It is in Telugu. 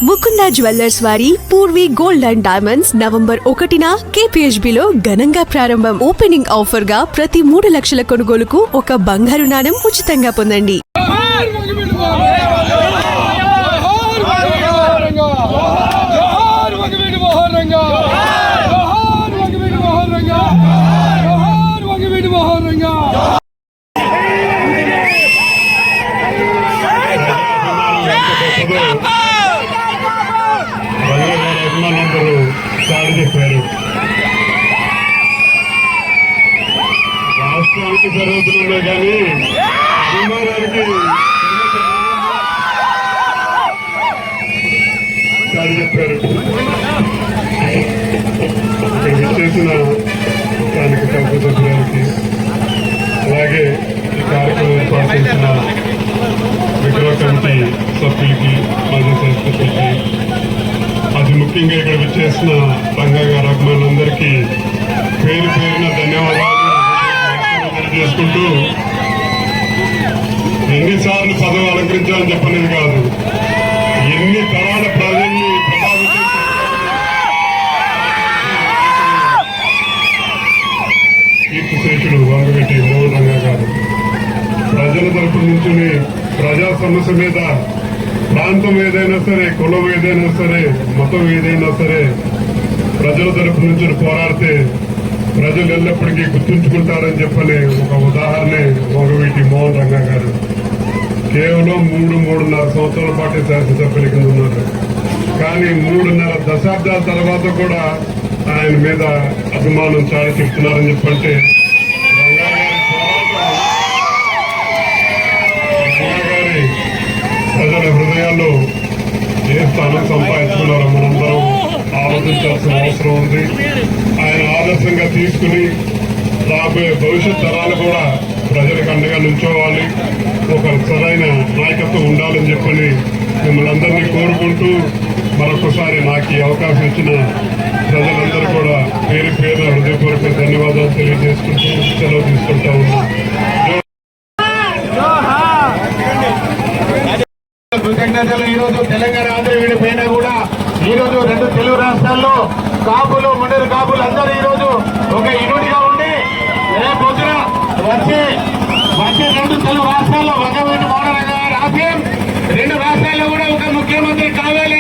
ముకుంద జ్యువెల్లర్స్ వారి Purvi gold and diamonds November 1న KPHB లో ఘనంగా ప్రారంభం. ఓపెనింగ్ ఆఫర్ గా ప్రతి 3 లక్షల కొనుగోలుకు ఒక బంగారు నాణెం ఉచితంగా పొందండి. రాష్ట్రానికి జరుగుతున్నాయి కానీ అభిమానానికి చెప్పారు. చేసిన స్థానిక సంస్థ సభ్యులకి అలాగే ఈ కార్యక్రమం ఏర్పాటు చేసిన విగ్రహ కమిటీ సభ్యులకి మాజీ సంస్కృతికి అది ముఖ్యంగా ఇక్కడ విచ్చేసిన రంగా గారు అభిమానులందరికీ పేరు పేరున ధన్యవాదాలు తెలియజేసుకుంటూ ఎన్నిసార్లు పదవి అలంకరించాలని చెప్పనేది కాదు, ఎన్ని తరాల ప్రజల్ని ప్రభావితం కీర్తిశేషుడు వంగగట్టి మోహన్ రంగా గారు ప్రజల తరపు నుంచి ప్రజా సమస్య మీద ప్రాంతం ఏదైనా సరే, కులం ఏదైనా సరే, మతం ఏదైనా సరే ప్రజల తరపు నుంచి పోరాడితే ప్రజలు ఎల్లప్పటికీ గుర్తుంచుకుంటారని చెప్పని ఒక ఉదాహరణ వంగవీటి మోహన్ రంగా గారు. కేవలం 3.5 సంవత్సరాల పాటు శాసనసభ్యుల కింద ఉన్నారు. కానీ 3.5 దశాబ్దాల తర్వాత కూడా ఆయన మీద అభిమానం చాలా చెప్తున్నారని చెప్పంటే రంగా గారి ప్రజల హృదయాల్లో ఏ స్థానం సంపాదించుకున్నారో మనందరం ఆలోచించాల్సిన అవసరం ఉంది. ఆయన ఆదర్శంగా తీసుకుని రాబోయే భవిష్యత్ తరాలు కూడా ప్రజలకు అండగా నుంచోవాలి, ఒక సరైన నాయకత్వం ఉండాలని చెప్పని మిమ్మల్ని అందరినీ కోరుకుంటూ మరొకసారి నాకు ఈ అవకాశం ఇచ్చిన ప్రజలందరూ కూడా పేరు పేరు హృదయపూర్వక ధన్యవాదాలు తెలియజేసుకుంటూ సెలవు తీసుకుంటా ఉన్నాం. కృతజ్ఞతలు. ఈరోజు తెలంగాణ ఆంధ్ర విడిపోయినా కూడా ఈరోజు 2 తెలుగు రాష్ట్రాల్లో కాపులు, ముండేరు కాపులు అందరూ ఈరోజు ఒక యూనిట్గా ఉండి రేపొద్దున వచ్చే 2 తెలుగు రాష్ట్రాల్లో వంగవీటి మోహన్ రంగా గారి ఆశయం 2 రాష్ట్రాల్లో కూడా ఒక ముఖ్యమంత్రి కావాలి